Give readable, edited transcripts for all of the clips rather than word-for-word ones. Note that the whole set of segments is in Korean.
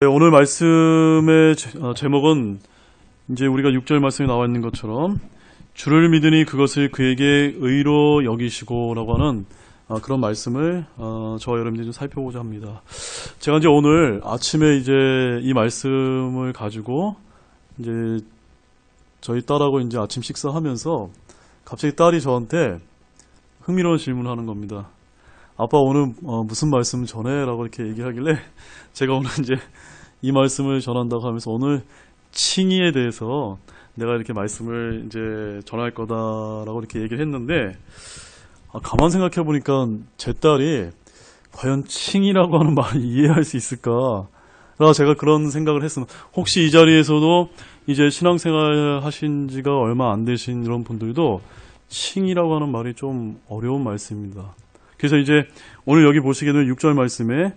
네, 오늘 말씀의 제목은 이제 우리가 6절 말씀에 나와 있는 것처럼 주를 믿으니 그것을 그에게 의로 여기시고 라고 하는 그런 말씀을 저와 여러분들이 좀 살펴보자 합니다. 제가 이제 오늘 아침에 이제 이 말씀을 가지고 이제 저희 딸하고 이제 아침 식사하면서 갑자기 딸이 저한테 흥미로운 질문을 하는 겁니다. 아빠 오늘 무슨 말씀 전해? 라고 이렇게 얘기하길래 제가 오늘 이제 이 말씀을 전한다고 하면서 오늘 칭의에 대해서 내가 이렇게 말씀을 이제 전할 거다라고 이렇게 얘기를 했는데 가만 생각해 보니까 제 딸이 과연 칭의라고 하는 말을 이해할 수 있을까? 라고 제가 그런 생각을 했습니다. 혹시 이 자리에서도 이제 신앙생활 하신 지가 얼마 안 되신 이런 분들도 칭의라고 하는 말이 좀 어려운 말씀입니다. 그래서 이제 오늘 여기 보시게 되면 6절 말씀에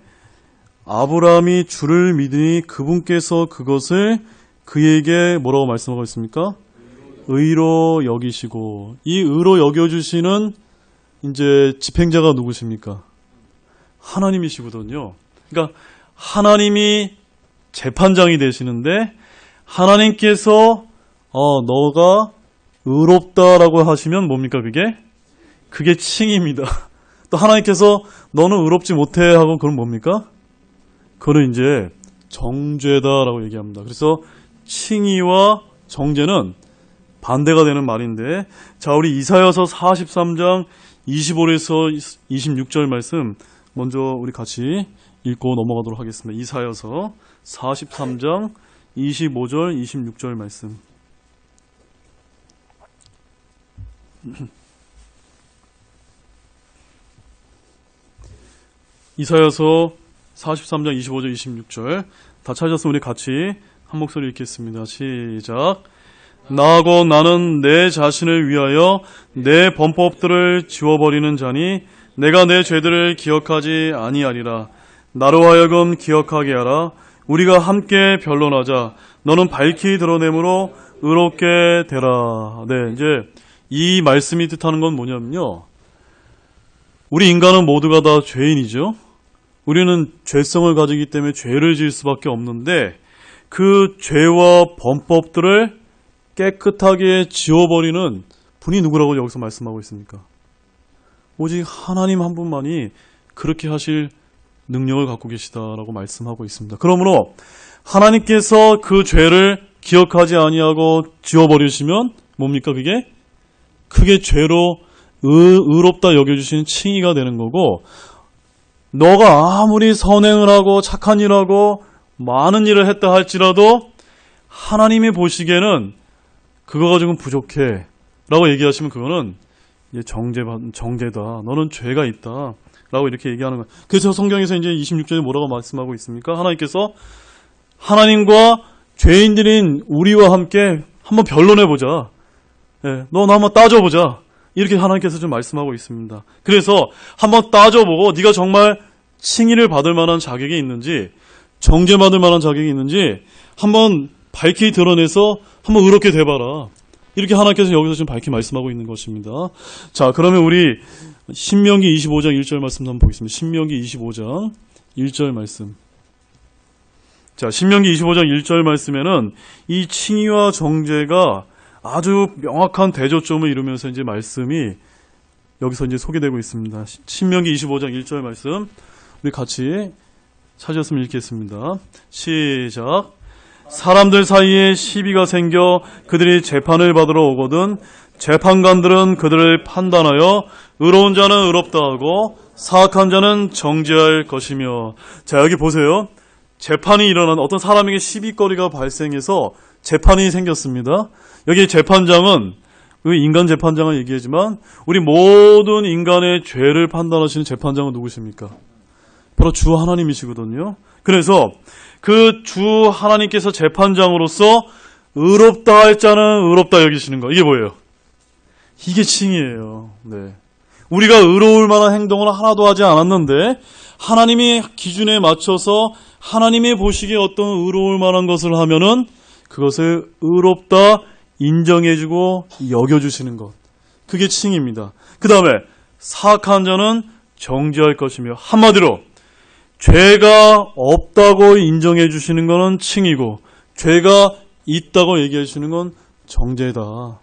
아브라함이 주를 믿으니 그분께서 그것을 그에게 뭐라고 말씀하고 있습니까? 의로 여기시고, 이 의로 여겨주시는 이제 집행자가 누구십니까? 하나님이시거든요. 그러니까 하나님이 재판장이 되시는데 하나님께서 너가 의롭다라고 하시면 뭡니까 그게? 그게 칭의입니다. 또 하나님께서 너는 의롭지 못해 하고 그건 뭡니까? 그거는 이제 정죄다라고 얘기합니다. 그래서 칭의와 정죄는 반대가 되는 말인데, 자 우리 이사야서 43장 25에서 26절 말씀 먼저 우리 같이 읽고 넘어가도록 하겠습니다. 이사야서 43장 25절 26절 말씀. 이사야서 43장 25절 26절 다 찾았으면 우리 같이 한 목소리 읽겠습니다. 시작. 나하고 나는 내 자신을 위하여 내 범법들을 지워버리는 자니 내가 내 죄들을 기억하지 아니하리라. 나로 하여금 기억하게 하라. 우리가 함께 변론하자. 너는 밝히 드러내므로 의롭게 되라. 네, 이제 이 말씀이 뜻하는 건 뭐냐면요, 우리 인간은 모두가 다 죄인이죠. 우리는 죄성을 가지기 때문에 죄를 지을 수밖에 없는데 그 죄와 범법들을 깨끗하게 지워버리는 분이 누구라고 여기서 말씀하고 있습니까? 오직 하나님 한 분만이 그렇게 하실 능력을 갖고 계시다라고 말씀하고 있습니다. 그러므로 하나님께서 그 죄를 기억하지 아니하고 지워버리시면 뭡니까 그게? 그게 죄로 의롭다 여겨주시는 칭의가 되는 거고, 너가 아무리 선행을 하고 착한 일을 하고 많은 일을 했다 할지라도 하나님이 보시기에는 그거 가지고는 부족해 라고 얘기하시면 그거는 이제 정죄다. 너는 죄가 있다 라고 이렇게 얘기하는 거예요. 그래서 성경에서 이제 26절에 뭐라고 말씀하고 있습니까? 하나님께서 하나님과 죄인들인 우리와 함께 한번 변론해보자. 너 나 한번 따져보자. 이렇게 하나님께서 좀 말씀하고 있습니다. 그래서 한번 따져보고 네가 정말 칭의를 받을 만한 자격이 있는지, 정죄받을 만한 자격이 있는지 한번 밝히 드러내서 한번 의롭게 돼봐라. 이렇게 하나님께서 여기서 지금 밝히 말씀하고 있는 것입니다. 자, 그러면 우리 신명기 25장 1절 말씀 한번 보겠습니다. 신명기 25장 1절 말씀. 자, 신명기 25장 1절 말씀에는 이 칭의와 정죄가 아주 명확한 대조점을 이루면서 이제 말씀이 여기서 이제 소개되고 있습니다. 신명기 25장 1절 말씀 우리 같이 찾았으면 읽겠습니다. 시작. 사람들 사이에 시비가 생겨 그들이 재판을 받으러 오거든 재판관들은 그들을 판단하여 의로운 자는 의롭다 하고 사악한 자는 정죄할 것이며. 자, 여기 보세요. 재판이 일어난 어떤 사람에게 시비거리가 발생해서 재판이 생겼습니다. 여기 재판장은 인간 재판장을 얘기하지만 우리 모든 인간의 죄를 판단하시는 재판장은 누구십니까? 바로 주 하나님이시거든요. 그래서 그 주 하나님께서 재판장으로서 의롭다 할 자는 의롭다 여기시는 거. 이게 뭐예요? 이게 칭의예요. 네. 우리가 의로울 만한 행동을 하나도 하지 않았는데 하나님이 기준에 맞춰서 하나님이 보시기에 어떤 의로울 만한 것을 하면은 그것을 의롭다 인정해주고 여겨주시는 것. 그게 칭의입니다. 그 다음에 사악한 자는 정죄할 것이며, 한마디로 죄가 없다고 인정해 주시는 것은 칭이고 죄가 있다고 얘기해 주시는 건 정죄다.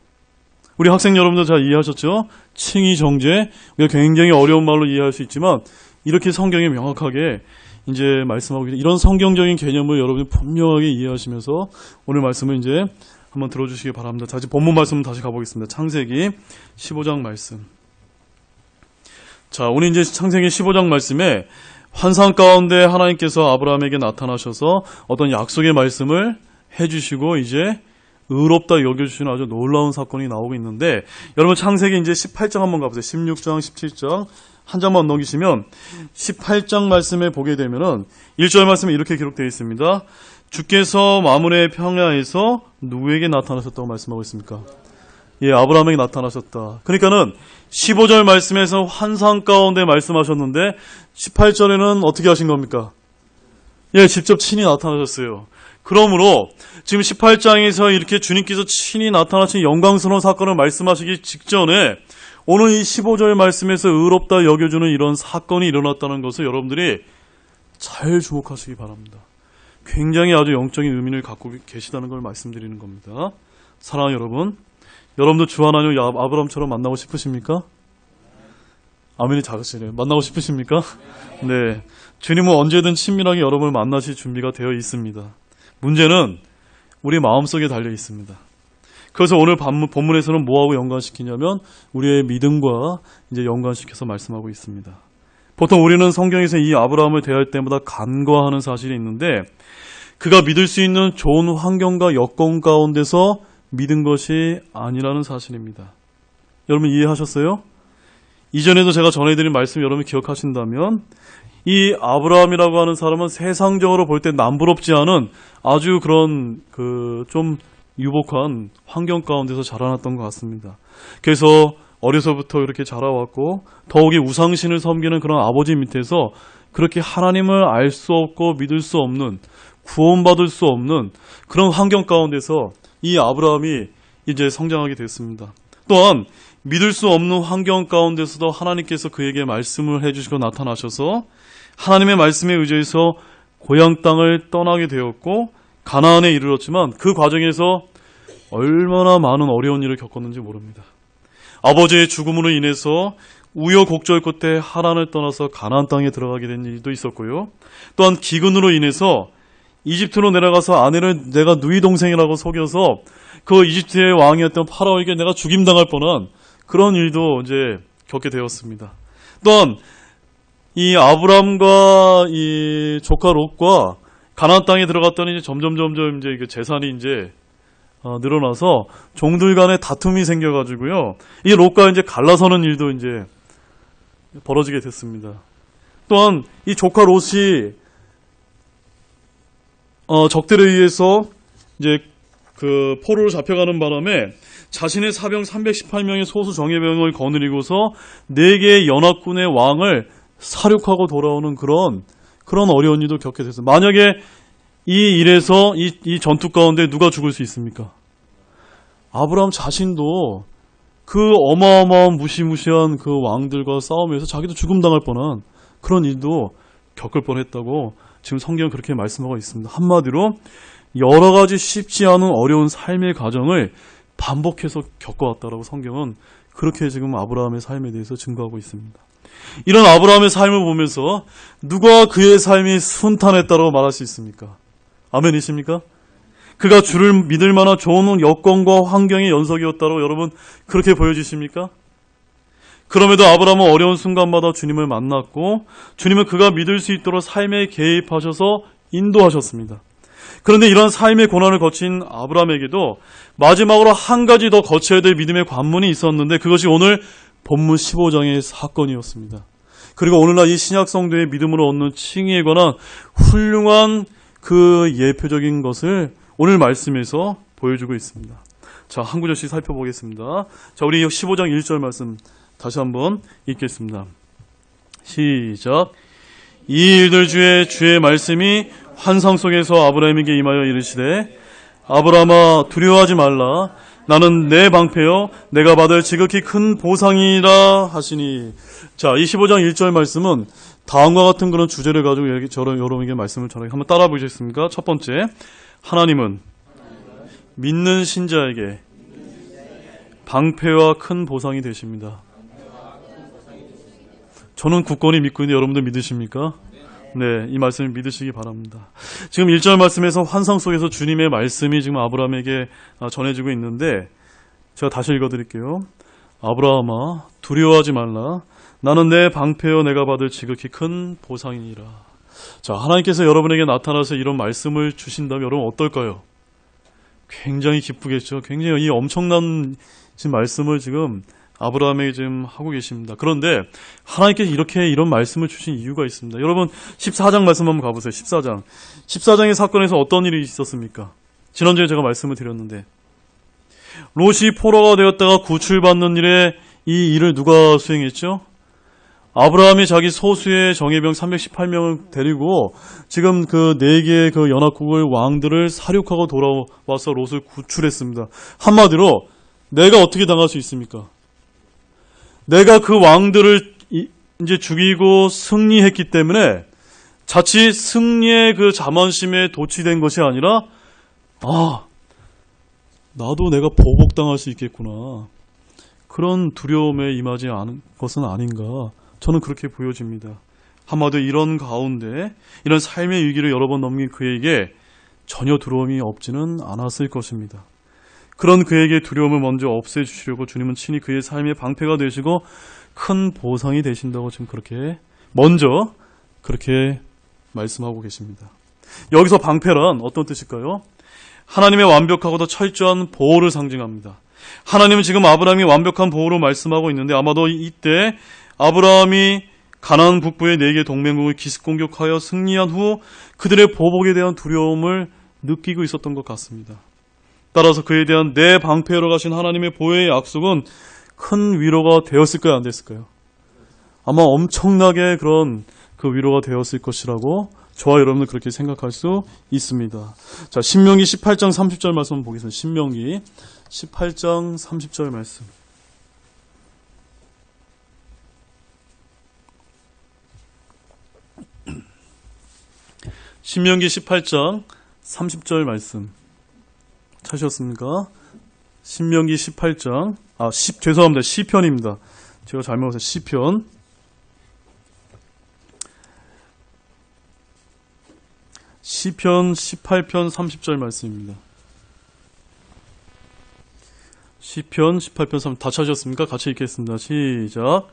우리 학생 여러분들 잘 이해하셨죠? 칭의, 정죄. 우리가 굉장히 어려운 말로 이해할 수 있지만 이렇게 성경이 명확하게 이제 말씀하고 있는 이런 성경적인 개념을 여러분이 분명하게 이해하시면서 오늘 말씀을 이제 한번 들어주시기 바랍니다. 다시 본문 말씀 다시 가보겠습니다. 창세기 15장 말씀. 자, 우리 이제 창세기 15장 말씀에 환상 가운데 하나님께서 아브라함에게 나타나셔서 어떤 약속의 말씀을 해주시고 이제 의롭다 여겨주시는 아주 놀라운 사건이 나오고 있는데 여러분 창세기 이제 18장 한번 가보세요. 16장, 17장 한 장만 넘기시면 18장 말씀에 보게 되면은 1절 말씀에 이렇게 기록되어 있습니다. 주께서 마므레 평야에서 누구에게 나타나셨다고 말씀하고 있습니까? 예, 아브라함에게 나타나셨다. 그러니까는 15절 말씀에서 환상 가운데 말씀하셨는데 18절에는 어떻게 하신 겁니까? 예, 직접 친히 나타나셨어요. 그러므로 지금 18장에서 이렇게 주님께서 친히 나타나신 영광스러운 사건을 말씀하시기 직전에 오늘 이 15절 말씀에서 의롭다 여겨주는 이런 사건이 일어났다는 것을 여러분들이 잘 주목하시기 바랍니다. 굉장히 아주 영적인 의미를 갖고 계시다는 걸 말씀드리는 겁니다. 사랑하는 여러분, 여러분도 주 하나님 아브라함처럼 만나고 싶으십니까? 아멘이 작으시네요. 만나고 싶으십니까? 네, 주님은 언제든 친밀하게 여러분을 만나실 준비가 되어 있습니다. 문제는 우리 마음속에 달려 있습니다. 그래서 오늘 본문에서는 뭐하고 연관시키냐면 우리의 믿음과 이제 연관시켜서 말씀하고 있습니다. 보통 우리는 성경에서 이 아브라함을 대할 때마다 간과하는 사실이 있는데 그가 믿을 수 있는 좋은 환경과 여건 가운데서 믿은 것이 아니라는 사실입니다. 여러분 이해하셨어요? 이전에도 제가 전해드린 말씀 여러분 기억하신다면 이 아브라함이라고 하는 사람은 세상적으로 볼 때 남부럽지 않은 아주 그런 좀 유복한 환경 가운데서 자라났던 것 같습니다. 그래서 어려서부터 이렇게 자라왔고 더욱이 우상신을 섬기는 그런 아버지 밑에서 그렇게 하나님을 알 수 없고 믿을 수 없는 구원받을 수 없는 그런 환경 가운데서 이 아브라함이 이제 성장하게 됐습니다. 또한 믿을 수 없는 환경 가운데서도 하나님께서 그에게 말씀을 해주시고 나타나셔서 하나님의 말씀에 의지해서 고향 땅을 떠나게 되었고 가나안에 이르렀지만 그 과정에서 얼마나 많은 어려운 일을 겪었는지 모릅니다. 아버지의 죽음으로 인해서 우여곡절 끝에 하란을 떠나서 가나안 땅에 들어가게 된 일도 있었고요. 또한 기근으로 인해서 이집트로 내려가서 아내를 내가 누이 동생이라고 속여서 그 이집트의 왕이었던 파라오에게 내가 죽임당할 뻔한 그런 일도 이제 겪게 되었습니다. 또한 이 아브람과 이 조카 롯과 가나안 땅에 들어갔더니 이제 점점 이제 재산이 이제 늘어나서 종들 간에 다툼이 생겨가지고요. 이 롯과 이제 갈라서는 일도 이제 벌어지게 됐습니다. 또한 이 조카 롯이 적들에 의해서 이제 그 포로로 잡혀가는 바람에 자신의 사병 318명의 소수 정예병을 거느리고서 4개의 연합군의 왕을 사륙하고 돌아오는 그런 어려운 일도 겪게 됐습니다. 만약에 이 일에서 이 전투 가운데 누가 죽을 수 있습니까? 아브라함 자신도 그 어마어마한 무시무시한 그 왕들과 싸움에서 자기도 죽음당할 뻔한 그런 일도 겪을 뻔했다고 지금 성경은 그렇게 말씀하고 있습니다. 한마디로 여러 가지 쉽지 않은 어려운 삶의 과정을 반복해서 겪어왔다라고 성경은 그렇게 지금 아브라함의 삶에 대해서 증거하고 있습니다. 이런 아브라함의 삶을 보면서 누가 그의 삶이 순탄했다고 말할 수 있습니까? 아멘이십니까? 그가 주를 믿을 만한 좋은 여건과 환경의 연속이었다고 여러분 그렇게 보여지십니까? 그럼에도 아브라함은 어려운 순간마다 주님을 만났고 주님은 그가 믿을 수 있도록 삶에 개입하셔서 인도하셨습니다. 그런데 이런 삶의 고난을 거친 아브라함에게도 마지막으로 한 가지 더 거쳐야 될 믿음의 관문이 있었는데 그것이 오늘 본문 15장의 사건이었습니다. 그리고 오늘날 이 신약 성도의 믿음으로 얻는 칭의에 관한 훌륭한 그 예표적인 것을 오늘 말씀에서 보여주고 있습니다. 자, 한 구절씩 살펴보겠습니다. 자, 우리 15장 1절 말씀 다시 한번 읽겠습니다. 시작. 이 일들 중에 주의 말씀이 환상 속에서 아브라함에게 임하여 이르시되 아브라함아 두려워하지 말라. 나는 내 방패여 내가 받을 지극히 큰 보상이라 하시니. 자, 이 15장 1절 말씀은 다음과 같은 그런 주제를 가지고 여러분에게 말씀을 전하게 한번 따라 보시겠습니까? 첫 번째, 하나님은 믿는 신자에게 방패와 큰 보상이 되십니다. 저는 굳건히 믿고 있는데 여러분들 믿으십니까? 네, 이 말씀을 믿으시기 바랍니다. 지금 1절 말씀에서 환상 속에서 주님의 말씀이 지금 아브라함에게 전해지고 있는데 제가 다시 읽어드릴게요. 아브라함아, 두려워하지 말라. 나는 내 방패여 내가 받을 지극히 큰 보상이니라. 자, 하나님께서 여러분에게 나타나서 이런 말씀을 주신다면 여러분 어떨까요? 굉장히 기쁘겠죠. 굉장히 이 엄청난 지금 말씀을 지금 아브라함에게 지금 하고 계십니다. 그런데 하나님께서 이렇게 이런 말씀을 주신 이유가 있습니다. 여러분 14장 말씀 한번 가보세요. 14장. 14장의 사건에서 어떤 일이 있었습니까? 지난주에 제가 말씀을 드렸는데 롯이 포로가 되었다가 구출받는 일에 이 일을 누가 수행했죠? 아브라함이 자기 소수의 정예병 318명을 데리고 지금 그 4개의 그 연합국을 왕들을 사륙하고 돌아와서 롯을 구출했습니다. 한마디로 내가 어떻게 당할 수 있습니까? 내가 그 왕들을 이제 죽이고 승리했기 때문에 자칫 승리의 그 자만심에 도취된 것이 아니라 나도 내가 보복당할 수 있겠구나. 그런 두려움에 임하지 않은 것은 아닌가. 저는 그렇게 보여집니다. 한마디로 이런 가운데 이런 삶의 위기를 여러 번 넘긴 그에게 전혀 두려움이 없지는 않았을 것입니다. 그런 그에게 두려움을 먼저 없애주시려고 주님은 친히 그의 삶의 방패가 되시고 큰 보상이 되신다고 지금 먼저 그렇게 말씀하고 계십니다. 여기서 방패란 어떤 뜻일까요? 하나님의 완벽하고도 철저한 보호를 상징합니다. 하나님은 지금 아브라함이 완벽한 보호로 말씀하고 있는데 아마도 이때 아브라함이 가나안 북부의 4개 동맹국을 기습 공격하여 승리한 후 그들의 보복에 대한 두려움을 느끼고 있었던 것 같습니다. 따라서 그에 대한 내 방패로 가신 하나님의 보호의 약속은 큰 위로가 되었을까요? 안 됐을까요? 아마 엄청나게 그런 그 위로가 되었을 것이라고 저와 여러분은 그렇게 생각할 수 있습니다. 자, 신명기 18장 30절 말씀 한번 보겠습니다. 신명기 18장 30절 말씀. 신명기 18장 30절 말씀 찾으셨습니까? 신명기 18장 죄송합니다. 시편입니다. 제가 잘못해서 시편 18편 30절 말씀입니다. 시편 18편 30절 다 찾으셨습니까? 같이 읽겠습니다. 시작.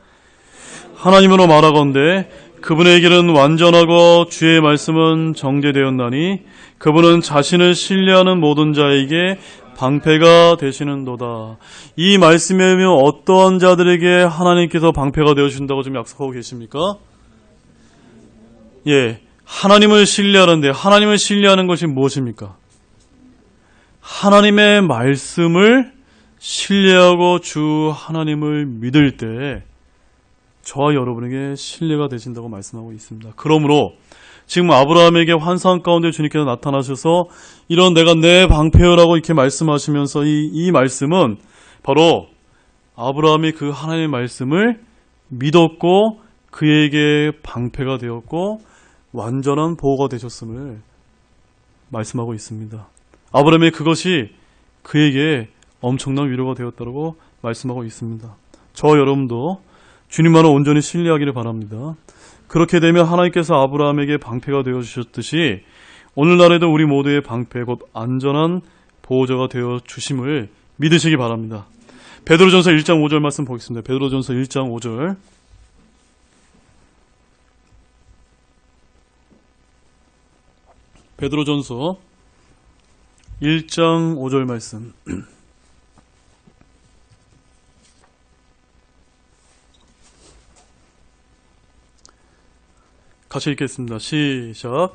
하나님으로 말하건대 그분의 길은 완전하고 주의 말씀은 정죄되었나니 그분은 자신을 신뢰하는 모든 자에게 방패가 되시는도다. 이 말씀에 의하면 어떠한 자들에게 하나님께서 방패가 되어주신다고 지금 약속하고 계십니까? 예, 하나님을 신뢰하는데 하나님을 신뢰하는 것이 무엇입니까? 하나님의 말씀을 신뢰하고 주 하나님을 믿을 때 저와 여러분에게 신뢰가 되신다고 말씀하고 있습니다. 그러므로 지금 아브라함에게 환상 가운데 주님께서 나타나셔서 이런 내가 내 방패여라고 이렇게 말씀하시면서 이 말씀은 바로 아브라함이 그 하나님의 말씀을 믿었고 그에게 방패가 되었고 완전한 보호가 되셨음을 말씀하고 있습니다. 아브라함의 그것이 그에게 엄청난 위로가 되었다고 말씀하고 있습니다. 저와 여러분도 주님만을 온전히 신뢰하기를 바랍니다. 그렇게 되면 하나님께서 아브라함에게 방패가 되어주셨듯이 오늘날에도 우리 모두의 방패 곧 안전한 보호자가 되어주심을 믿으시기 바랍니다. 베드로전서 1장 5절 말씀 보겠습니다. 베드로전서 1장 5절 베드로전서 1장 5절 말씀 같이 읽겠습니다. 시작.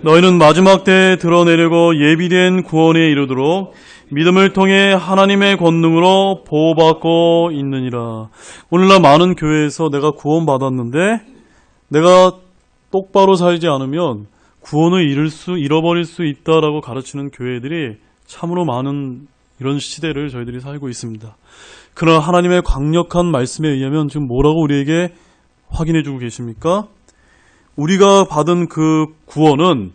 너희는 마지막 때에 드러내려고 예비된 구원에 이르도록 믿음을 통해 하나님의 권능으로 보호받고 있느니라. 오늘날 많은 교회에서 내가 구원받았는데 내가 똑바로 살지 않으면 구원을 잃어버릴 수 있다라고 가르치는 교회들이 참으로 많은 이런 시대를 저희들이 살고 있습니다. 그러나 하나님의 강력한 말씀에 의하면 지금 뭐라고 우리에게 확인해 주고 계십니까? 우리가 받은 그 구원은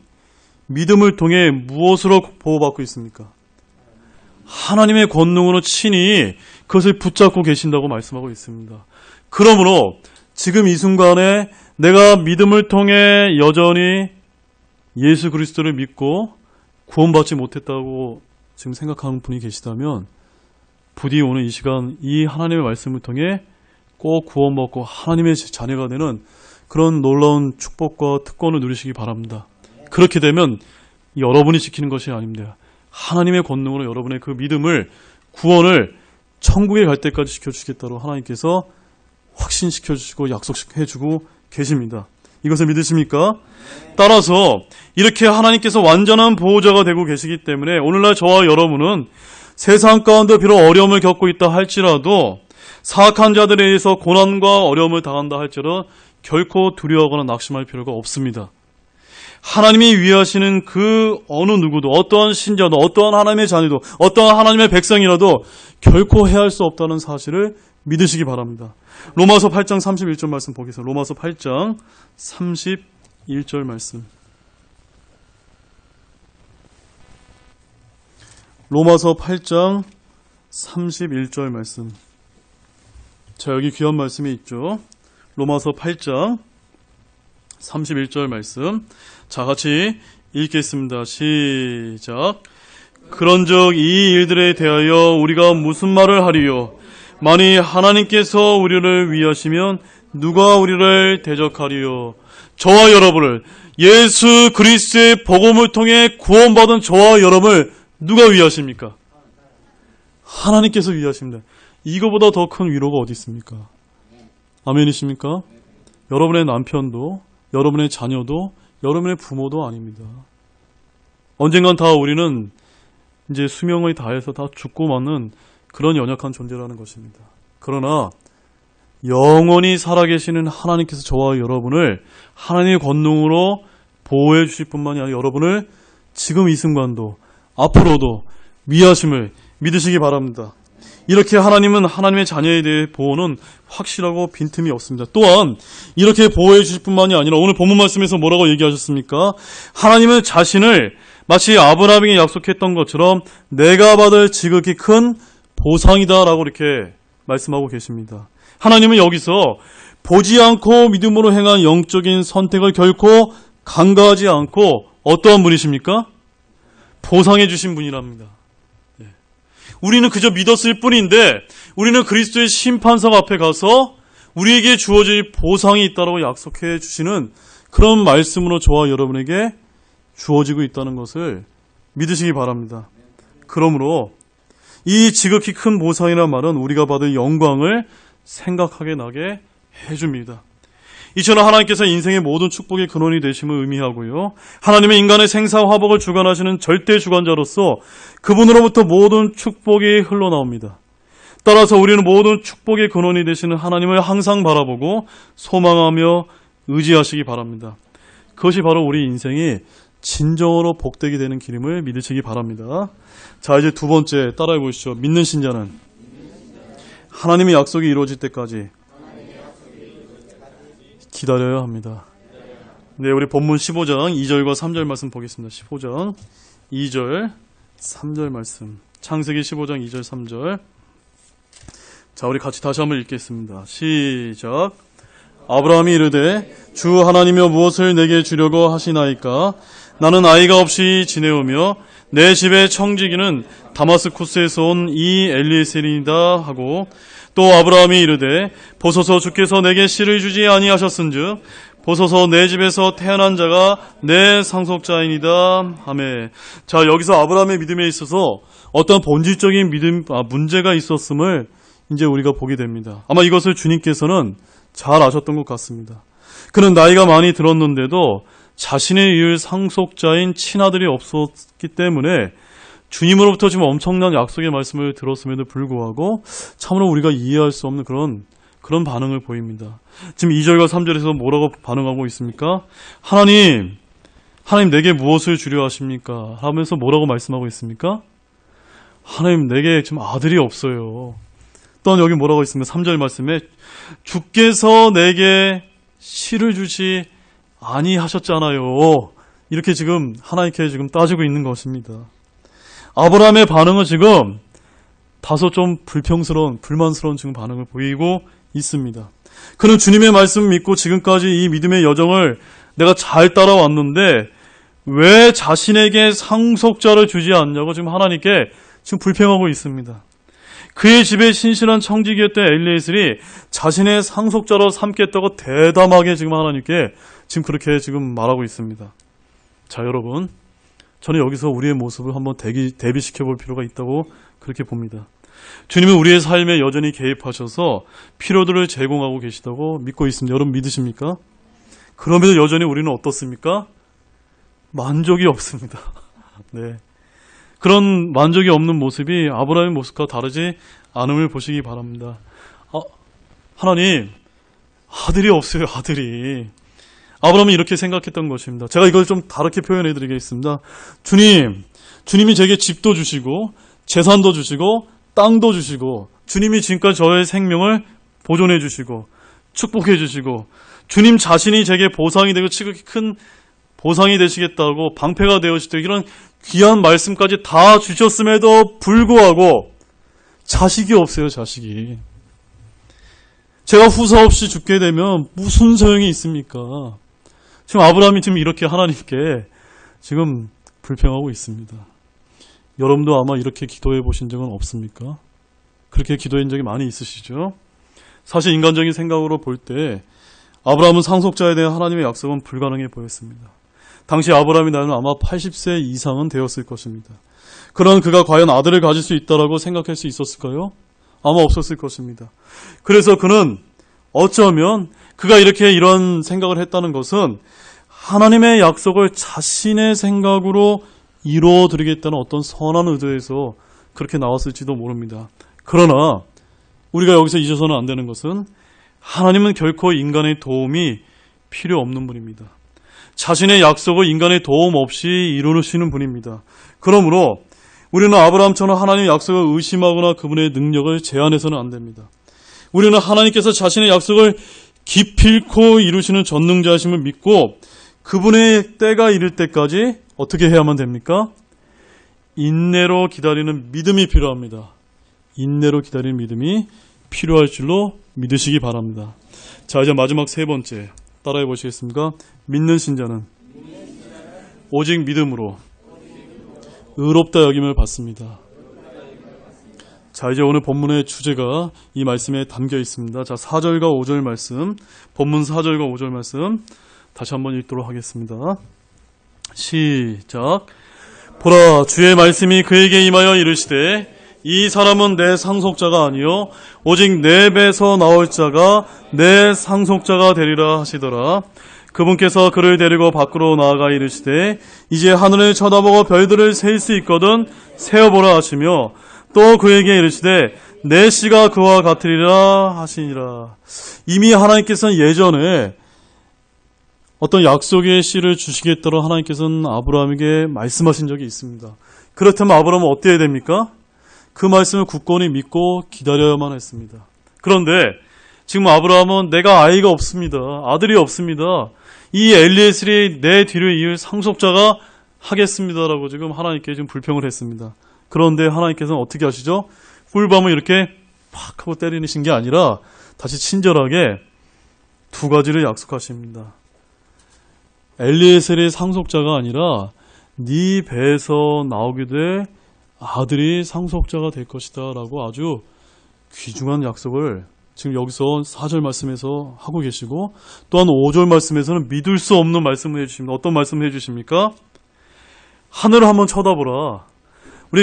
믿음을 통해 무엇으로 보호받고 있습니까? 하나님의 권능으로 친히 그것을 붙잡고 계신다고 말씀하고 있습니다. 그러므로 지금 이 순간에 내가 믿음을 통해 여전히 예수 그리스도를 믿고 구원받지 못했다고 지금 생각하는 분이 계시다면 부디 오늘 이 시간 이 하나님의 말씀을 통해 꼭 구원받고 하나님의 자녀가 되는 그런 놀라운 축복과 특권을 누리시기 바랍니다. 그렇게 되면 여러분이 지키는 것이 아닙니다. 하나님의 권능으로 여러분의 그 믿음을, 구원을 천국에 갈 때까지 지켜주시겠다고 하나님께서 확신시켜주시고 약속해주고 계십니다. 이것을 믿으십니까? 따라서 이렇게 하나님께서 완전한 보호자가 되고 계시기 때문에 오늘날 저와 여러분은 세상 가운데 비록 어려움을 겪고 있다 할지라도 사악한 자들에 의해서 고난과 어려움을 당한다 할지라도 결코 두려워하거나 낙심할 필요가 없습니다. 하나님이 위하시는 그 어느 누구도, 어떠한 신자도, 어떠한 하나님의 자녀도, 어떠한 하나님의 백성이라도 결코 해할 수 없다는 사실을 믿으시기 바랍니다. 로마서 8장 31절 말씀 보겠습니다. 로마서 8장 31절 말씀. 로마서 8장 31절 말씀. 자, 여기 귀한 말씀이 있죠. 로마서 8장 31절 말씀. 자, 같이 읽겠습니다. 시작. 그런즉 이 일들에 대하여 우리가 무슨 말을 하리요? 만일 하나님께서 우리를 위하시면 누가 우리를 대적하리요? 저와 여러분을, 예수 그리스도의 복음을 통해 구원받은 저와 여러분을 누가 위하십니까? 하나님께서 위하십니다. 이거보다 더 큰 위로가 어디 있습니까? 아멘이십니까? 여러분의 남편도, 여러분의 자녀도, 여러분의 부모도 아닙니다. 언젠간 다 우리는 이제 수명을 다해서 다 죽고 마는 그런 연약한 존재라는 것입니다. 그러나 영원히 살아계시는 하나님께서 저와 여러분을 하나님의 권능으로 보호해 주실 뿐만이 아니라 여러분을 지금 이 순간도 앞으로도 위하심을 믿으시기 바랍니다. 이렇게 하나님은 하나님의 자녀에 대해 보호는 확실하고 빈틈이 없습니다. 또한 이렇게 보호해 주실 뿐만이 아니라 오늘 본문 말씀에서 뭐라고 얘기하셨습니까? 하나님은 자신을 마치 아브라함에게 약속했던 것처럼 내가 받을 지극히 큰 보상이다라고 이렇게 말씀하고 계십니다. 하나님은 여기서 보지 않고 믿음으로 행한 영적인 선택을 결코 간과하지 않고 어떠한 분이십니까? 보상해 주신 분이랍니다. 우리는 그저 믿었을 뿐인데 우리는 그리스도의 심판석 앞에 가서 우리에게 주어질 보상이 있다고 약속해 주시는 그런 말씀으로 저와 여러분에게 주어지고 있다는 것을 믿으시기 바랍니다. 그러므로 이 지극히 큰 보상이라는 말은 우리가 받을 영광을 생각하게 나게 해줍니다. 이처럼 하나님께서 인생의 모든 축복의 근원이 되심을 의미하고요. 하나님의 인간의 생사화복을 주관하시는 절대 주관자로서 그분으로부터 모든 축복이 흘러나옵니다. 따라서 우리는 모든 축복의 근원이 되시는 하나님을 항상 바라보고 소망하며 의지하시기 바랍니다. 그것이 바로 우리 인생이 진정으로 복되게 되는 길임을 믿으시기 바랍니다. 자, 이제 두 번째 따라해 보시죠. 믿는 신자는 하나님의 약속이 이루어질 때까지 기다려야 합니다. 네, 우리 본문 15장 2절과 3절 말씀 보겠습니다. 15장 2절 3절 말씀. 창세기 15장 2절 3절. 자, 우리 같이 다시 한번 읽겠습니다. 시작. 아브라함이 이르되 주 하나님이여 무엇을 내게 주려고 하시나이까? 나는 아이가 없이 지내오며 내 집의 청지기는 다마스쿠스에서 온 이 엘리에셀이다 하고, 또 아브라함이 이르되 보소서 주께서 내게 씨를 주지 아니하셨은즉 보소서 내 집에서 태어난 자가 내 상속자이니이다 하매. 자, 여기서 아브라함의 믿음에 있어서 어떤 본질적인 문제가 있었음을 이제 우리가 보게 됩니다. 아마 이것을 주님께서는 잘 아셨던 것 같습니다. 그는 나이가 많이 들었는데도 자신의 이을 상속자인 친아들이 없었기 때문에 주님으로부터 지금 엄청난 약속의 말씀을 들었음에도 불구하고 참으로 우리가 이해할 수 없는 그런 반응을 보입니다. 지금 2절과 3절에서 뭐라고 반응하고 있습니까? 하나님 내게 무엇을 주려 하십니까? 하면서 뭐라고 말씀하고 있습니까? 하나님 내게 지금 아들이 없어요. 또한 여기 뭐라고 있습니까? 3절 말씀에 주께서 내게 씨를 주지 아니하셨잖아요. 이렇게 지금 하나님께 지금 따지고 있는 것입니다. 아브라함의 반응은 지금 다소 좀 불평스러운, 불만스러운 지금 반응을 보이고 있습니다. 그는 주님의 말씀을 믿고 지금까지 이 믿음의 여정을 내가 잘 따라왔는데 왜 자신에게 상속자를 주지 않냐고 지금 하나님께 지금 불평하고 있습니다. 그의 집에 신실한 청직이었던 엘리에셀이 자신의 상속자로 삼겠다고 대담하게 지금 하나님께 지금 그렇게 지금 말하고 있습니다. 자, 여러분, 저는 여기서 우리의 모습을 한번 대비시켜 볼 필요가 있다고 그렇게 봅니다. 주님은 우리의 삶에 여전히 개입하셔서 필요들을 제공하고 계시다고 믿고 있습니다. 여러분 믿으십니까? 그럼에도 여전히 우리는 어떻습니까? 만족이 없습니다. 네. 그런 만족이 없는 모습이 아브라함의 모습과 다르지 않음을 보시기 바랍니다. 하나님, 아들이 없어요, 아들이. 아브라함이 이렇게 생각했던 것입니다. 제가 이걸 좀 다르게 표현해 드리겠습니다. 주님이 제게 집도 주시고 재산도 주시고 땅도 주시고 주님이 지금까지 저의 생명을 보존해 주시고 축복해 주시고 주님 자신이 제게 보상이 되고 지극히 큰 보상이 되시겠다고 방패가 되어주시고 이런 귀한 말씀까지 다 주셨음에도 불구하고 자식이 없어요, 자식이. 제가 후사 없이 죽게 되면 무슨 소용이 있습니까? 지금 아브라함이 지금 이렇게 하나님께 지금 불평하고 있습니다. 여러분도 아마 이렇게 기도해 보신 적은 없습니까? 그렇게 기도한 적이 많이 있으시죠? 사실 인간적인 생각으로 볼 때 아브라함은 상속자에 대한 하나님의 약속은 불가능해 보였습니다. 당시 아브라함이 나이는 아마 80세 이상은 되었을 것입니다. 그런 그가 과연 아들을 가질 수 있다라고 생각할 수 있었을까요? 아마 없었을 것입니다. 그래서 그는 어쩌면 그가 이렇게 이런 생각을 했다는 것은 하나님의 약속을 자신의 생각으로 이루어드리겠다는 어떤 선한 의도에서 그렇게 나왔을지도 모릅니다. 그러나 우리가 여기서 잊어서는 안 되는 것은 하나님은 결코 인간의 도움이 필요 없는 분입니다. 자신의 약속을 인간의 도움 없이 이루시는 분입니다. 그러므로 우리는 아브라함처럼 하나님의 약속을 의심하거나 그분의 능력을 제한해서는 안 됩니다. 우리는 하나님께서 자신의 약속을 기필코 이루시는 전능자이심을 믿고 그분의 때가 이를 때까지 어떻게 해야만 됩니까? 인내로 기다리는 믿음이 필요합니다. 인내로 기다리는 믿음이 필요할 줄로 믿으시기 바랍니다. 자, 이제 마지막 세 번째 따라해 보시겠습니까? 믿는 신자는 오직 믿음으로 의롭다 여김을 받습니다. 자, 이제 오늘 본문의 주제가 이 말씀에 담겨 있습니다. 자, 4절과 5절 말씀, 본문 4절과 5절 말씀 다시 한번 읽도록 하겠습니다. 시작. 보라, 주의 말씀이 그에게 임하여 이르시되 이 사람은 내 상속자가 아니요 오직 내 배에서 나올 자가 내 상속자가 되리라 하시더라. 그분께서 그를 데리고 밖으로 나아가 이르시되 이제 하늘을 쳐다보고 별들을 셀 수 있거든 세어보라 하시며 또 그에게 이르시되 내 씨가 그와 같으리라 하시니라. 이미 하나님께서는 예전에 어떤 약속의 씨를 주시겠다고 하나님께서는 아브라함에게 말씀하신 적이 있습니다. 그렇다면 아브라함은 어때야 됩니까? 그 말씀을 굳건히 믿고 기다려야만 했습니다. 그런데 지금 아브라함은 내가 아이가 없습니다. 아들이 없습니다. 이 엘리에셀이 내 뒤를 이을 상속자가 하겠습니다라고 지금 하나님께 지금 불평을 했습니다. 그런데 하나님께서는 어떻게 하시죠? 꿀밤을 이렇게 팍 하고 때리신 게 아니라 다시 친절하게 두 가지를 약속하십니다. 엘리에셀의 상속자가 아니라 네 배에서 나오게 될 아들이 상속자가 될 것이다 라고 아주 귀중한 약속을 지금 여기서 4절 말씀에서 하고 계시고 또한 5절 말씀에서는 믿을 수 없는 말씀을 해주십니다. 어떤 말씀을 해주십니까? 하늘을 한번 쳐다보라.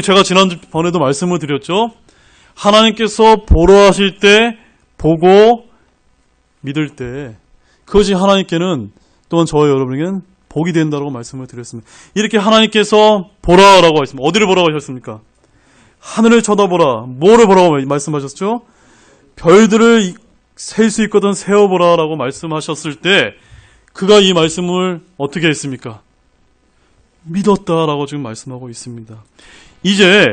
제가 지난번에도 말씀을 드렸죠. 하나님께서 보러 하실 때 보고 믿을 때 그것이 하나님께는 또한 저와 여러분에게는 복이 된다고 말씀을 드렸습니다. 이렇게 하나님께서 보라라고 하셨습니다. 어디를 보라고 하셨습니까? 하늘을 쳐다보라. 뭐를 보라고 말씀하셨죠? 별들을 셀 수 있거든 세어보라라고 말씀하셨을 때 그가 이 말씀을 어떻게 했습니까? 믿었다라고 지금 말씀하고 있습니다. 이제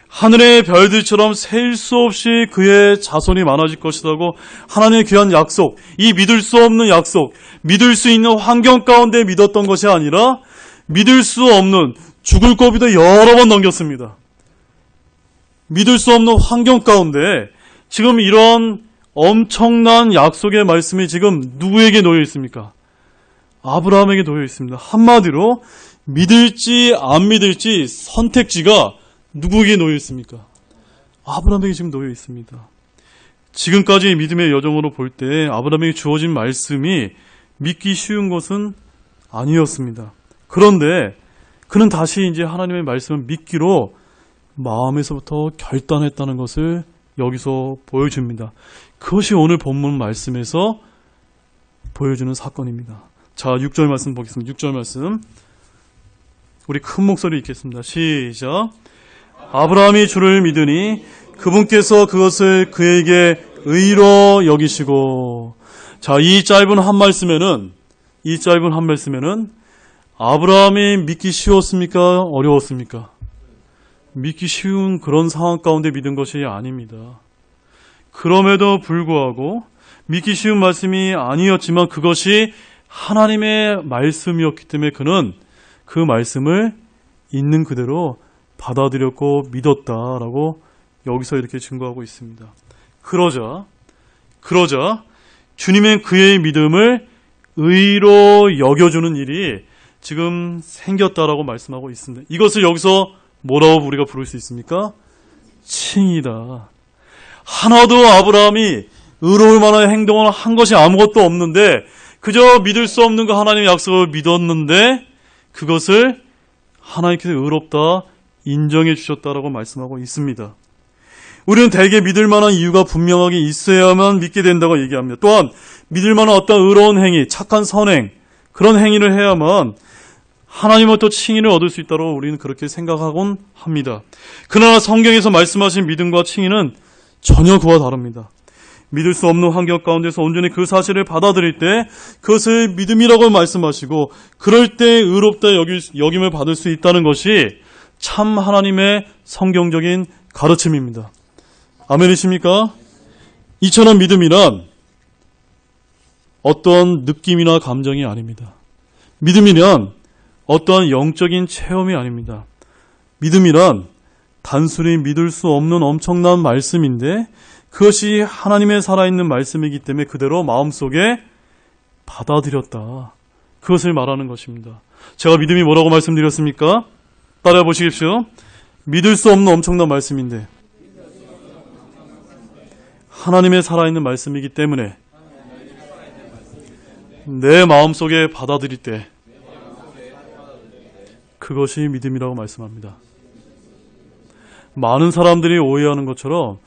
하늘의 별들처럼 셀 수 없이 그의 자손이 많아질 것이라고 하나님의 귀한 약속, 이 믿을 수 없는 약속, 믿을 수 있는 환경 가운데 믿었던 것이 아니라 믿을 수 없는 죽을 고비도 여러 번 넘겼습니다. 믿을 수 없는 환경 가운데 지금 이러한 엄청난 약속의 말씀이 지금 누구에게 놓여 있습니까? 아브라함에게 놓여 있습니다. 한마디로 믿을지 안 믿을지 선택지가 누구에게 놓여 있습니까? 아브라함에게 지금 놓여 있습니다. 지금까지 믿음의 여정으로 볼 때 아브라함에게 주어진 말씀이 믿기 쉬운 것은 아니었습니다. 그런데 그는 다시 이제 하나님의 말씀을 믿기로 마음에서부터 결단했다는 것을 여기서 보여줍니다. 그것이 오늘 본문 말씀에서 보여주는 사건입니다. 자, 6절 말씀 보겠습니다. 6절 말씀. 우리 큰 목소리 읽겠습니다. 시작. 아브라함이 주를 믿으니 그분께서 그것을 그에게 의로 여기시고. 자, 이 짧은 한 말씀에는 아브라함이 믿기 쉬웠습니까? 어려웠습니까? 믿기 쉬운 그런 상황 가운데 믿은 것이 아닙니다. 그럼에도 불구하고 믿기 쉬운 말씀이 아니었지만 그것이 하나님의 말씀이었기 때문에 그는 그 말씀을 있는 그대로 받아들였고 믿었다라고 여기서 이렇게 증거하고 있습니다. 그러자 주님은 그의 믿음을 의로 여겨주는 일이 지금 생겼다라고 말씀하고 있습니다. 이것을 여기서 뭐라고 우리가 부를 수 있습니까? 칭이다. 하나도 아브라함이 의로울 만한 행동을 한 것이 아무것도 없는데 그저 믿을 수 없는 그 하나님의 약속을 믿었는데 그것을 하나님께서 의롭다 인정해 주셨다라고 말씀하고 있습니다. 우리는 대개 믿을 만한 이유가 분명하게 있어야만 믿게 된다고 얘기합니다. 또한 믿을 만한 어떤 의로운 행위, 착한 선행, 그런 행위를 해야만 하나님으로부터 칭의를 얻을 수 있다고 우리는 그렇게 생각하곤 합니다. 그러나 성경에서 말씀하신 믿음과 칭의는 전혀 그와 다릅니다. 믿을 수 없는 환경 가운데서 온전히 그 사실을 받아들일 때 그것을 믿음이라고 말씀하시고 그럴 때 의롭다 여김을 받을 수 있다는 것이 참 하나님의 성경적인 가르침입니다. 아멘이십니까? 이처럼 믿음이란 어떤 느낌이나 감정이 아닙니다. 믿음이란 어떠한 영적인 체험이 아닙니다. 믿음이란 단순히 믿을 수 없는 엄청난 말씀인데 그것이 하나님의 살아있는 말씀이기 때문에 그대로 마음속에 받아들였다. 그것을 말하는 것입니다. 제가 믿음이 뭐라고 말씀드렸습니까? 따라해 보시십시오. 믿을 수 없는 엄청난 말씀인데 하나님의 살아있는 말씀이기 때문에 내 마음속에 받아들일 때 그것이 믿음이라고 말씀합니다. 많은 사람들이 오해하는 것처럼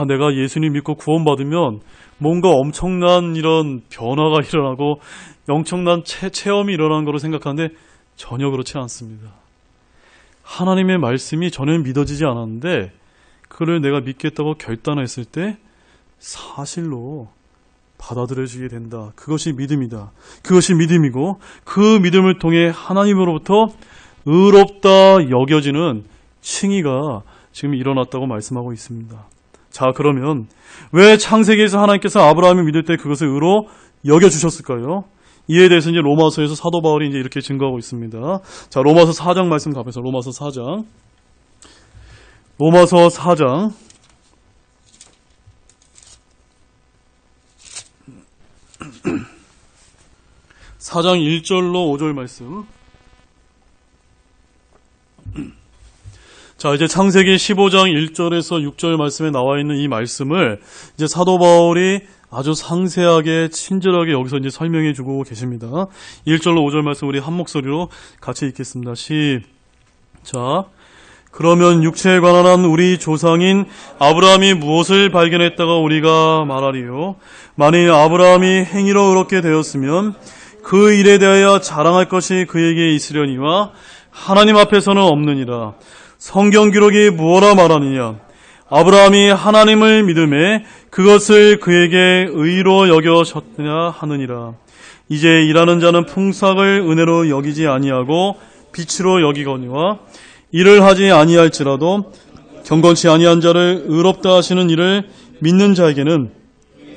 내가 예수님 믿고 구원받으면 뭔가 엄청난 이런 변화가 일어나고 엄청난 체험이 일어나는 거로 생각하는데 전혀 그렇지 않습니다. 하나님의 말씀이 전혀 믿어지지 않았는데 그걸 내가 믿겠다고 결단했을 때 사실로 받아들여지게 된다. 그것이 믿음이다. 그것이 믿음이고 그 믿음을 통해 하나님으로부터 의롭다 여겨지는 칭의가 지금 일어났다고 말씀하고 있습니다. 자, 그러면 왜 창세기에서 하나님께서 아브라함이 믿을 때 그것을 의로 여겨주셨을까요? 이에 대해서 이제 로마서에서 사도 바울이 이제 이렇게 증거하고 있습니다. 자, 로마서 4장 말씀 가면서 로마서 4장 4장 1절로 5절 말씀. 자, 이제 창세기 15장 1절에서 6절 말씀에 나와 있는 이 말씀을 이제 사도 바울이 아주 상세하게 친절하게 여기서 이제 설명해 주고 계십니다. 1절로 5절 말씀 우리 한 목소리로 같이 읽겠습니다. 시작. 그러면 육체에 관한 한 우리 조상인 아브라함이 무엇을 발견했다가 우리가 말하리요? 만일 아브라함이 행위로 의롭게 되었으면 그 일에 대하여 자랑할 것이 그에게 있으려니와 하나님 앞에서는 없느니라. 성경 기록이 무엇라 말하느냐? 아브라함이 하나님을 믿음에 그것을 그에게 의로 여겨졌느냐 하느니라. 이제 일하는 자는 풍삭을 은혜로 여기지 아니하고 빛으로 여기거니와 일을 하지 아니할지라도 경건치 아니한 자를 의롭다 하시는 이를 믿는 자에게는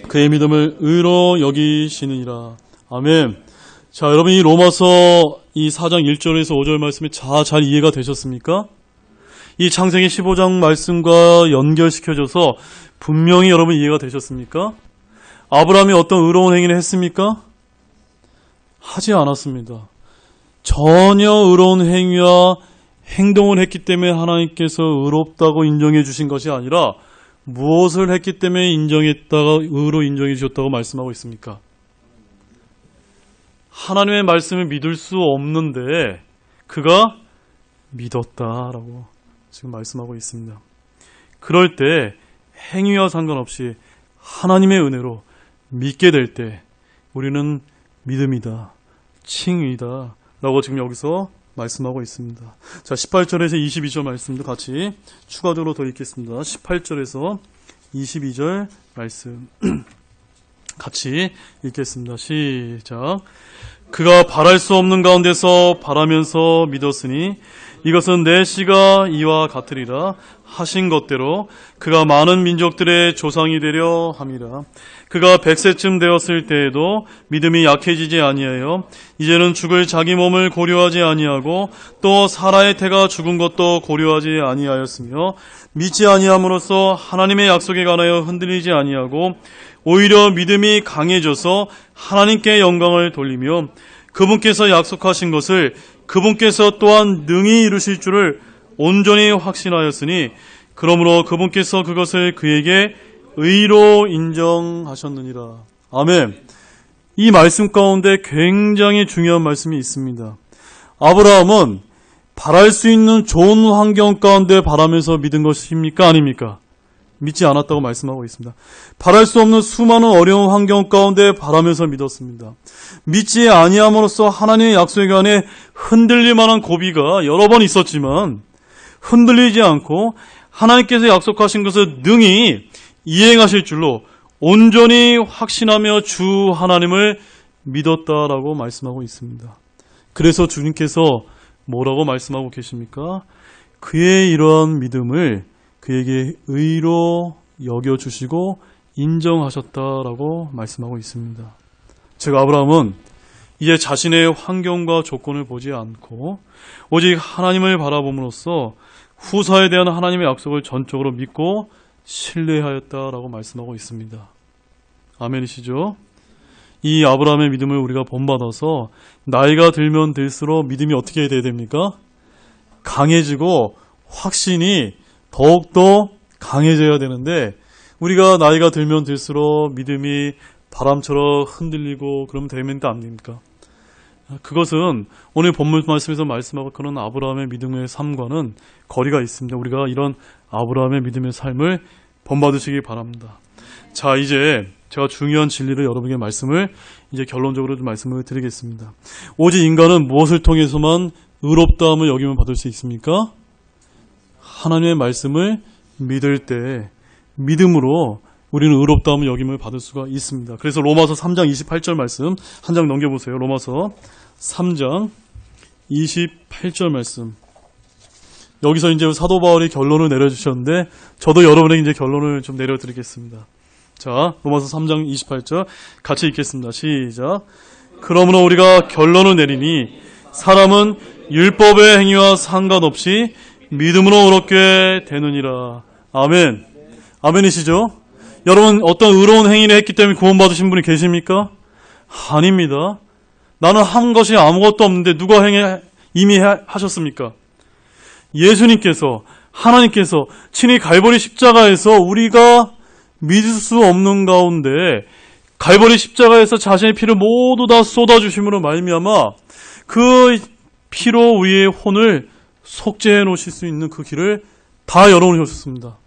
그의 믿음을 의로 여기시느니라. 아멘. 자, 여러분 이 로마서 이 4장 1절에서 5절 말씀이 잘 이해가 되셨습니까? 이 창세기 15장 말씀과 연결시켜져서 분명히 여러분 이해가 되셨습니까? 아브라함이 어떤 의로운 행위를 했습니까? 하지 않았습니다. 전혀 의로운 행위와 행동을 했기 때문에 하나님께서 의롭다고 인정해 주신 것이 아니라 무엇을 했기 때문에 인정했다가 의로 인정해 주셨다고 말씀하고 있습니까? 하나님의 말씀을 믿을 수 없는데 그가 믿었다라고 지금 말씀하고 있습니다. 그럴 때 행위와 상관없이 하나님의 은혜로 믿게 될 때 우리는 믿음이다, 칭의다 라고 지금 여기서 말씀하고 있습니다. 자, 18절에서 22절 말씀도 같이 추가적으로 더 읽겠습니다. 18절에서 22절 말씀 같이 읽겠습니다. 시작. 그가 바랄 수 없는 가운데서 바라면서 믿었으니 이것은 내 씨가 이와 같으리라 하신 것대로 그가 많은 민족들의 조상이 되려 함이라. 그가 100세쯤 되었을 때에도 믿음이 약해지지 아니하여 이제는 죽을 자기 몸을 고려하지 아니하고 또 사라의 태가 죽은 것도 고려하지 아니하였으며 믿지 아니함으로써 하나님의 약속에 관하여 흔들리지 아니하고 오히려 믿음이 강해져서 하나님께 영광을 돌리며 그분께서 약속하신 것을 그분께서 또한 능히 이루실 줄을 온전히 확신하였으니 그러므로 그분께서 그것을 그에게 의로 인정하셨느니라. 아멘. 이 말씀 가운데 굉장히 중요한 말씀이 있습니다. 아브라함은 바랄 수 있는 좋은 환경 가운데 바라면서 믿은 것입니까? 아닙니까? 믿지 않았다고 말씀하고 있습니다. 바랄 수 없는 수많은 어려운 환경 가운데 바라면서 믿었습니다. 믿지 아니함으로써 하나님의 약속에 관해 흔들릴 만한 고비가 여러 번 있었지만 흔들리지 않고 하나님께서 약속하신 것을 능히 이행하실 줄로 온전히 확신하며 주 하나님을 믿었다라고 말씀하고 있습니다. 그래서 주님께서 뭐라고 말씀하고 계십니까? 그의 이러한 믿음을 그에게 의로 여겨주시고 인정하셨다라고 말씀하고 있습니다. 즉 아브라함은 이제 자신의 환경과 조건을 보지 않고 오직 하나님을 바라봄으로써 후사에 대한 하나님의 약속을 전적으로 믿고 신뢰하였다라고 말씀하고 있습니다. 아멘이시죠? 이 아브라함의 믿음을 우리가 본받아서 나이가 들면 들수록 믿음이 어떻게 돼야 됩니까? 강해지고 확신이 더욱더 강해져야 되는데 우리가 나이가 들면 들수록 믿음이 바람처럼 흔들리고 그러면 되면 안 됩니까? 그것은 오늘 본문 말씀에서 말씀하고 그런 아브라함의 믿음의 삶과는 거리가 있습니다. 우리가 이런 아브라함의 믿음의 삶을 본받으시기 바랍니다. 자, 이제 제가 중요한 진리를 여러분에게 말씀을 이제 결론적으로 좀 말씀을 드리겠습니다. 오직 인간은 무엇을 통해서만 의롭다함을 여김을 받을 수 있습니까? 하나님의 말씀을 믿을 때 믿음으로 우리는 의롭다함을 여김을 받을 수가 있습니다. 그래서 로마서 3장 28절 말씀 한 장 넘겨보세요. 로마서 3장 28절 말씀. 여기서 이제 사도 바울이 결론을 내려주셨는데 저도 여러분에게 이제 결론을 좀 내려드리겠습니다. 자, 로마서 3장 28절 같이 읽겠습니다. 시작. 그러므로 우리가 결론을 내리니 사람은 율법의 행위와 상관없이 믿음으로 의롭게 되느니라. 아멘. 아멘이시죠? 여러분 어떤 의로운 행위를 했기 때문에 구원받으신 분이 계십니까? 아닙니다. 나는 한 것이 아무것도 없는데 누가 이미 하셨습니까? 예수님께서 하나님께서 친히 갈보리 십자가에서 우리가 믿을 수 없는 가운데 갈보리 십자가에서 자신의 피를 모두 다 쏟아주심으로 말미암아 그 피로 우리의 혼을 속죄해 놓으실 수 있는 그 길을 다 열어놓으셨습니다.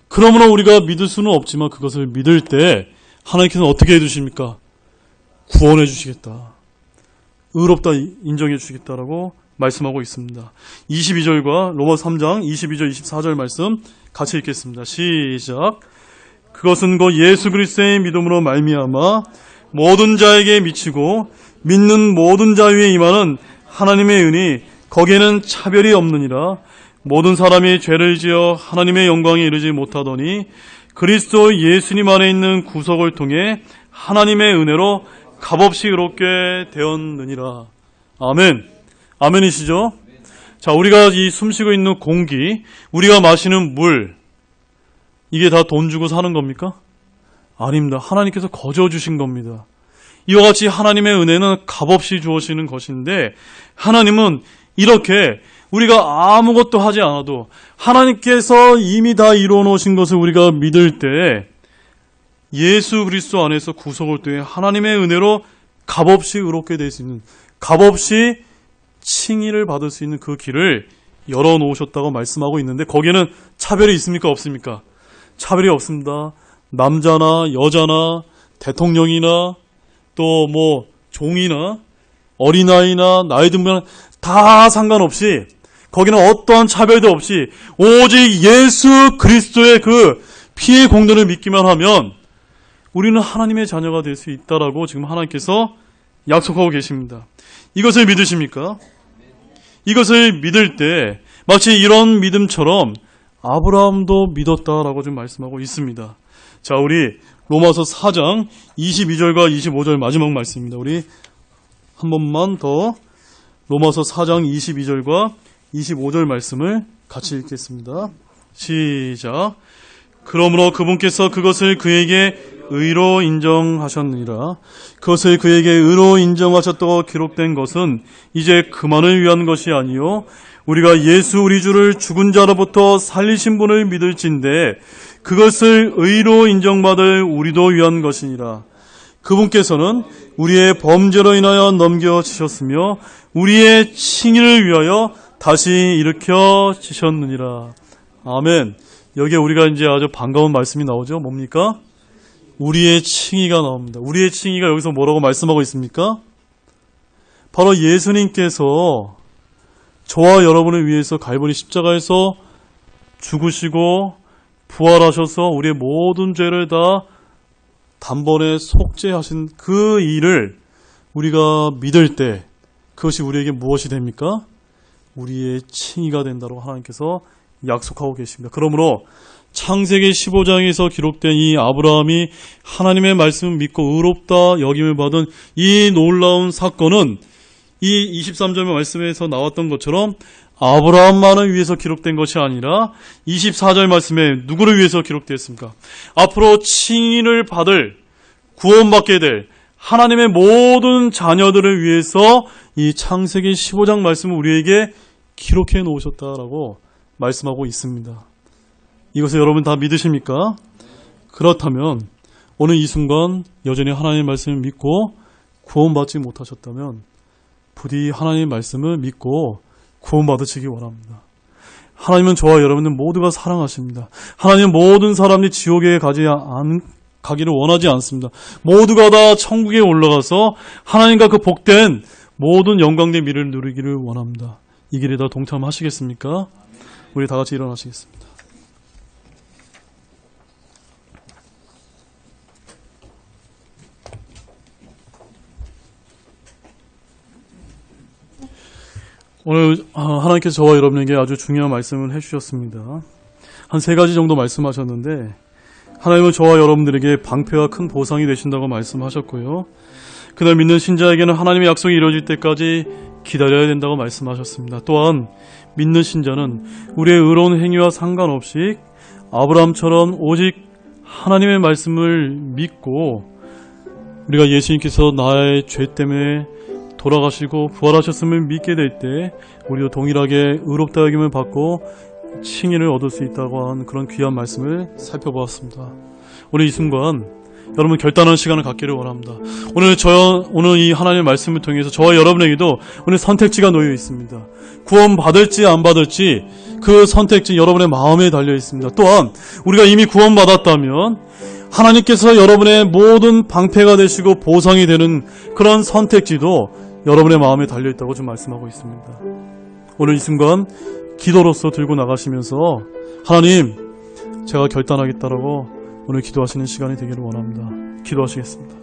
그러므로 우리가 믿을 수는 없지만 그것을 믿을 때 하나님께서는 어떻게 해주십니까? 구원해 주시겠다. 의롭다 인정해 주시겠다라고 말씀하고 있습니다. 22절과 로마 3장 22절 24절 말씀 같이 읽겠습니다. 시작. 그것은 곧 예수 그리스도의 믿음으로 말미암아 모든 자에게 미치고 믿는 모든 자 위에 임하는 하나님의 은이 거기에는 차별이 없느니라. 모든 사람이 죄를 지어 하나님의 영광에 이르지 못하더니 그리스도 예수님 안에 있는 구속을 통해 하나님의 은혜로 값없이 의롭게 되었느니라. 아멘. 아멘이시죠? 자, 우리가 이 숨쉬고 있는 공기, 우리가 마시는 물, 이게 다 돈 주고 사는 겁니까? 아닙니다. 하나님께서 거저 주신 겁니다. 이와 같이 하나님의 은혜는 값없이 주어지는 것인데, 하나님은 이렇게 우리가 아무것도 하지 않아도 하나님께서 이미 다 이루어 놓으신 것을 우리가 믿을 때 예수 그리스도 안에서 구속을 통해 하나님의 은혜로 값없이 의롭게 될 수 있는, 값없이 칭의를 받을 수 있는 그 길을 열어놓으셨다고 말씀하고 있는데, 거기에는 차별이 있습니까? 없습니까? 차별이 없습니다. 남자나 여자나 대통령이나 또 뭐 종이나 어린아이나 나이 든 분 다 상관없이, 거기는 어떠한 차별도 없이 오직 예수 그리스도의 그 피의 공로를 믿기만 하면 우리는 하나님의 자녀가 될 수 있다라고 지금 하나님께서 약속하고 계십니다. 이것을 믿으십니까? 이것을 믿을 때 마치 이런 믿음처럼 아브라함도 믿었다라고 지금 말씀하고 있습니다. 자, 우리 로마서 4장 22절과 25절 마지막 말씀입니다. 우리 한 번만 더 로마서 4장 22절과 25절 말씀을 같이 읽겠습니다. 시작. 그러므로 그분께서 그것을 그에게 의로 인정하셨느니라. 그것을 그에게 의로 인정하셨다고 기록된 것은 이제 그만을 위한 것이 아니요 우리가 예수 우리 주를 죽은 자로부터 살리신 분을 믿을진데 그것을 의로 인정받을 우리도 위한 것이니라. 그분께서는 우리의 범죄로 인하여 넘겨지셨으며 우리의 칭의를 위하여 다시 일으켜지셨느니라. 아멘. 여기에 우리가 이제 아주 반가운 말씀이 나오죠. 뭡니까? 우리의 칭의가 나옵니다. 우리의 칭의가 여기서 뭐라고 말씀하고 있습니까? 바로 예수님께서 저와 여러분을 위해서 갈보리 십자가에서 죽으시고 부활하셔서 우리의 모든 죄를 다 단번에 속죄하신 그 일을 우리가 믿을 때 그것이 우리에게 무엇이 됩니까? 우리의 칭의가 된다고 하나님께서 약속하고 계십니다. 그러므로 창세기 15장에서 기록된 이 아브라함이 하나님의 말씀을 믿고 의롭다 여김을 받은 이 놀라운 사건은 이 23절 말씀에서 나왔던 것처럼 아브라함만을 위해서 기록된 것이 아니라 24절 말씀에 누구를 위해서 기록되었습니까? 앞으로 칭의를 받을, 구원받게 될 하나님의 모든 자녀들을 위해서 이 창세기 15장 말씀을 우리에게 기록해 놓으셨다라고 말씀하고 있습니다. 이것을 여러분 다 믿으십니까? 그렇다면 오늘 이 순간 여전히 하나님의 말씀을 믿고 구원받지 못하셨다면 부디 하나님의 말씀을 믿고 구원받으시기 원합니다. 하나님은 저와 여러분들 모두가 사랑하십니다. 하나님은 모든 사람이 지옥에 가기를 원하지 않습니다. 모두가 다 천국에 올라가서 하나님과 그 복된 모든 영광된 미래를 누리기를 원합니다. 이 길에 다 동참하시겠습니까? 우리 다 같이 일어나시겠습니다. 오늘 하나님께서 저와 여러분에게 아주 중요한 말씀을 해주셨습니다. 한 3가지 정도 말씀하셨는데 하나님은 저와 여러분들에게 방패와 큰 보상이 되신다고 말씀하셨고요. 그날 믿는 신자에게는 하나님의 약속이 이루어질 때까지 기다려야 된다고 말씀하셨습니다. 또한 믿는 신자는 우리의 의로운 행위와 상관없이 아브라함처럼 오직 하나님의 말씀을 믿고 우리가 예수님께서 나의 죄 때문에 돌아가시고 부활하셨음을 믿게 될 때 우리도 동일하게 의롭다 여김을 받고 칭의를 얻을 수 있다고 하는 그런 귀한 말씀을 살펴보았습니다. 오늘 이 순간 여러분 결단하는 시간을 갖기를 원합니다. 오늘 이 하나님의 말씀을 통해서 저와 여러분에게도 오늘 선택지가 놓여 있습니다. 구원 받을지 안 받을지 그 선택지 여러분의 마음에 달려 있습니다. 또한 우리가 이미 구원 받았다면 하나님께서 여러분의 모든 방패가 되시고 보상이 되는 그런 선택지도 여러분의 마음에 달려 있다고 좀 말씀하고 있습니다. 오늘 이 순간 기도로서 들고 나가시면서 하나님 제가 결단하겠다라고 오늘 기도하시는 시간이 되기를 원합니다. 기도하시겠습니다.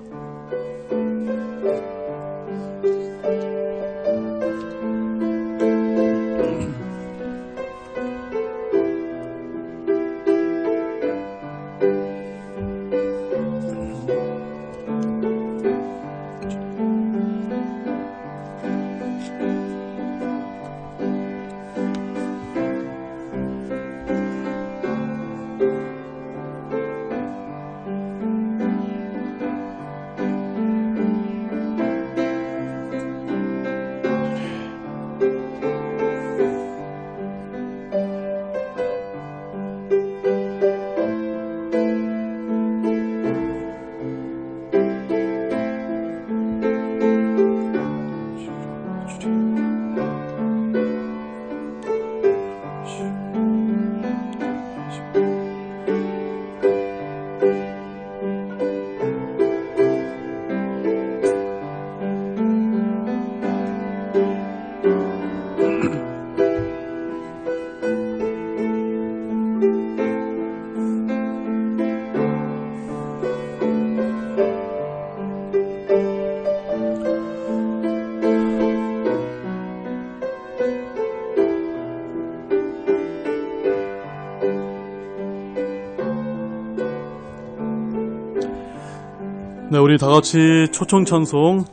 네, 우리 다 같이 초청찬송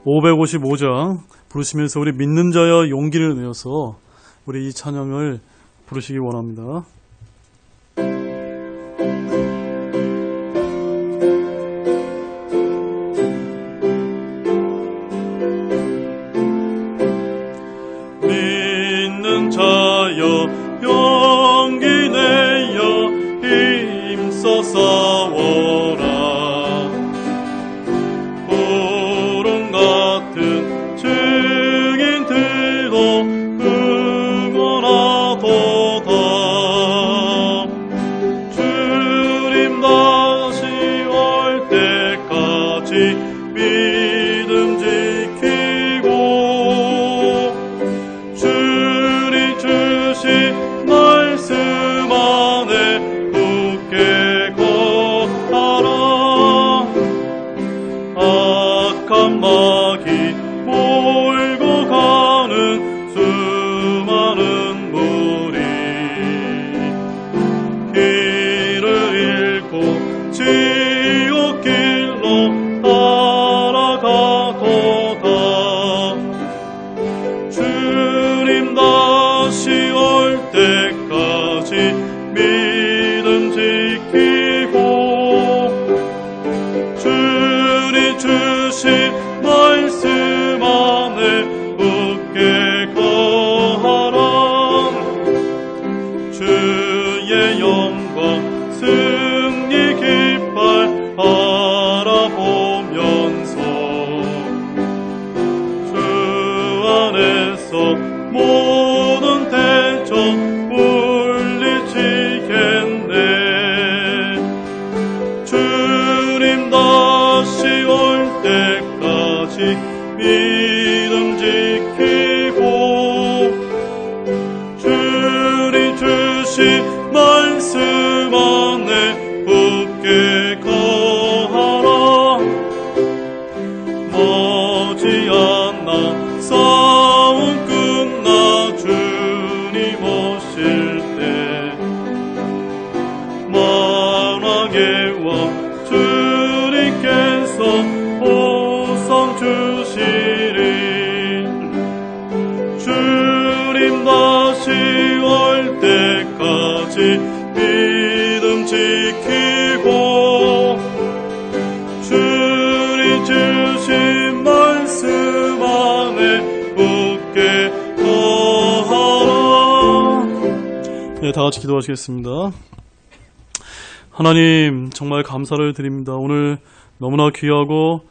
555장 부르시면서 우리 믿는 자여 용기를 내어서 우리 이 찬양을 부르시기 원합니다. 믿는 자여 용기 내어 힘써 싸워라. 구름 같은 증인들도 응원하도다. 주님 다시 올 때까지 믿음 지키고 주님 주신 말씀 안에 굳게 거하라. 악한 마귀 몰고 가는 수많은 무리 길을 잃고 지옥 길로 따라가도다. 주님 다시 올 때까지 믿음 지키고 주님 주신 말씀 안에 굳게 거하라. 주의 영광 승리 깃발 바라보면서 주 안에서 모든 대적 물리치겠네. 주님 다시 올 때까지 믿음 지키고 주님 주신 말씀 안에 굳게 거하라. 머지않아 싸움 끝나 주님 오실 때 만왕의 왕 주님께서 보상 주시리. 주님 다시 올 때까지 믿음 지키고 주님 주신 말씀 안에 굳게 거하라. 네, 다 같이 기도하시겠습니다. 하나님, 정말 감사를 드립니다. 오늘 너무나 귀하고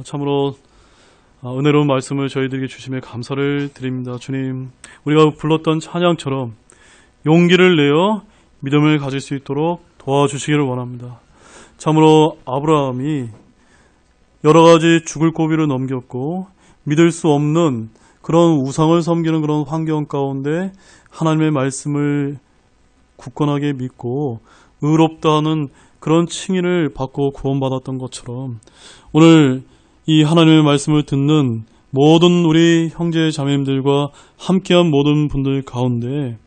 참으로 은혜로운 말씀을 저희들에게 주심에 감사를 드립니다. 주님, 우리가 불렀던 찬양처럼 용기를 내어 믿음을 가질 수 있도록 도와주시기를 원합니다. 참으로 아브라함이 여러 가지 죽을 고비를 넘겼고 믿을 수 없는 그런 우상을 섬기는 그런 환경 가운데 하나님의 말씀을 굳건하게 믿고 의롭다 하는 그런 칭의를 받고 구원받았던 것처럼 오늘 이 하나님의 말씀을 듣는 모든 우리 형제 자매님들과 함께한 모든 분들 가운데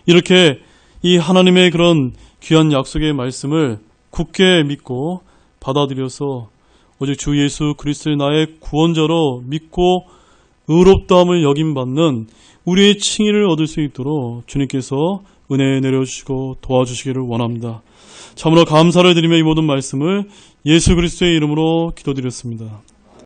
이렇게 이 하나님의 그런 귀한 약속의 말씀을 굳게 믿고 받아들여서 오직 주 예수 그리스도의 나의 구원자로 믿고 의롭다함을 여김받는 우리의 칭의를 얻을 수 있도록 주님께서 은혜 내려주시고 도와주시기를 원합니다. 참으로 감사를 드리며 이 모든 말씀을 예수 그리스도의 이름으로 기도드렸습니다.